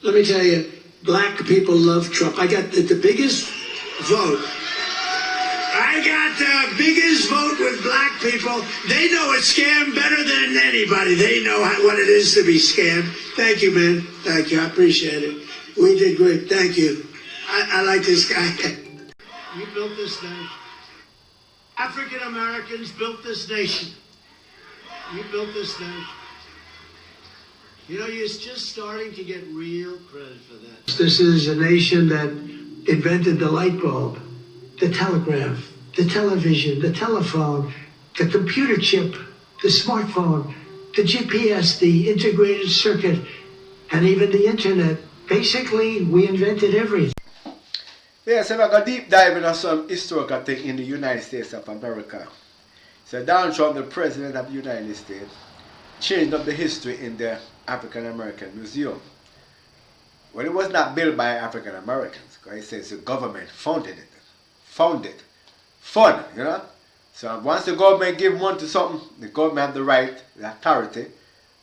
Let me tell you, black people love Trump. I got the biggest vote. I got the biggest vote with black people. They know a scam better than anybody. They know what it is to be scammed. Thank you, man. Thank you. I appreciate it. We did great. Thank you. I like this guy. You built this nation. African Americans built this nation. You built this nation. You know, you're just starting to get real credit for that. This is a nation that invented the light bulb, the telegraph, the television, the telephone, the computer chip, the smartphone, the GPS, the integrated circuit, and even the internet. Basically, we invented everything. Yes, I'm going to deep dive into some historical thing in the United States of America. So Donald Trump, the President of the United States, changed up the history in the African American Museum. Well, it was not built by African Americans, because it says the government founded it. Fund, you know. So once the government give money to something, the government have the right, the authority,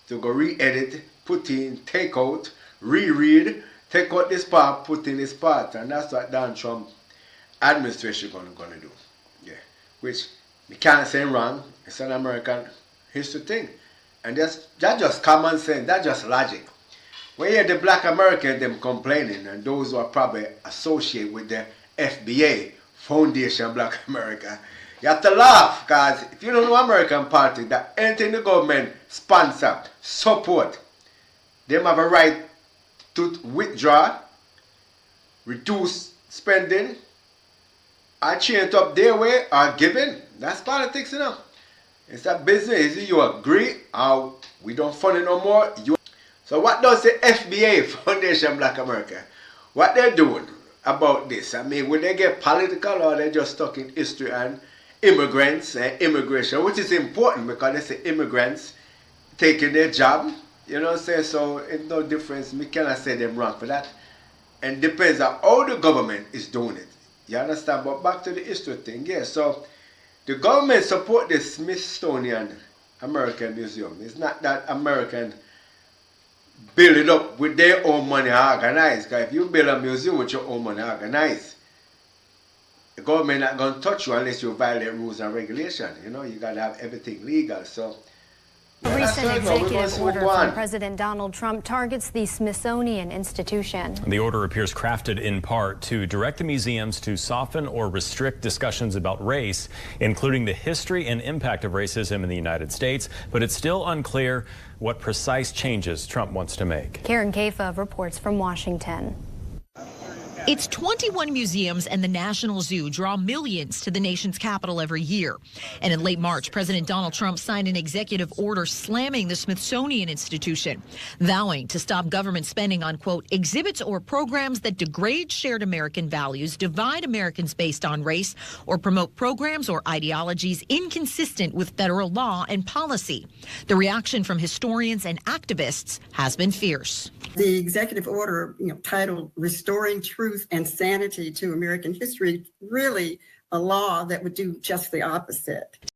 to go re-edit, put in, take out, reread, take out this part, put in this part, and that's what Donald Trump administration gonna do. Yeah, which we can't say wrong. It's an American history thing, and that's just common sense. That's just logic. When you hear the black Americans them complaining, and those who are probably associated with the FBA, Foundation Black America, you have to laugh, because if you don't know American politics, that anything the government sponsor, support, they have a right to withdraw, reduce spending, or change it up their way, or give in. That's politics, you know. It's that business. Either you agree, or we don't fund it no more. So what does the FBA, Foundation Black America, what they're doing about this? I mean, will they get political, or they just stuck in history and immigrants and immigration, which is important because they say immigrants taking their job. You know what I'm saying? So it's no difference. We cannot say them wrong for that. And depends on how the government is doing it. You understand? But back to the history thing, yeah. So the government support the Smithsonian American Museum. It's not that American build it up with their own money organized. Because if you build a museum with your own money organized, the government not going to touch you unless you violate rules and regulations. You know, you got to have everything legal. So a recent executive order from President Donald Trump targets the Smithsonian Institution. The order appears crafted in part to direct the museums to soften or restrict discussions about race, including the history and impact of racism in the United States, but it's still unclear what precise changes Trump wants to make. Karen Kafa reports from Washington. Its 21 museums and the National Zoo draw millions to the nation's capital every year. And in late March, President Donald Trump signed an executive order slamming the Smithsonian Institution, vowing to stop government spending on, quote, exhibits or programs that degrade shared American values, divide Americans based on race, or promote programs or ideologies inconsistent with federal law and policy. The reaction from historians and activists has been fierce. The executive order, titled Restoring Truth and Sanity to American History, really a law that would do just the opposite.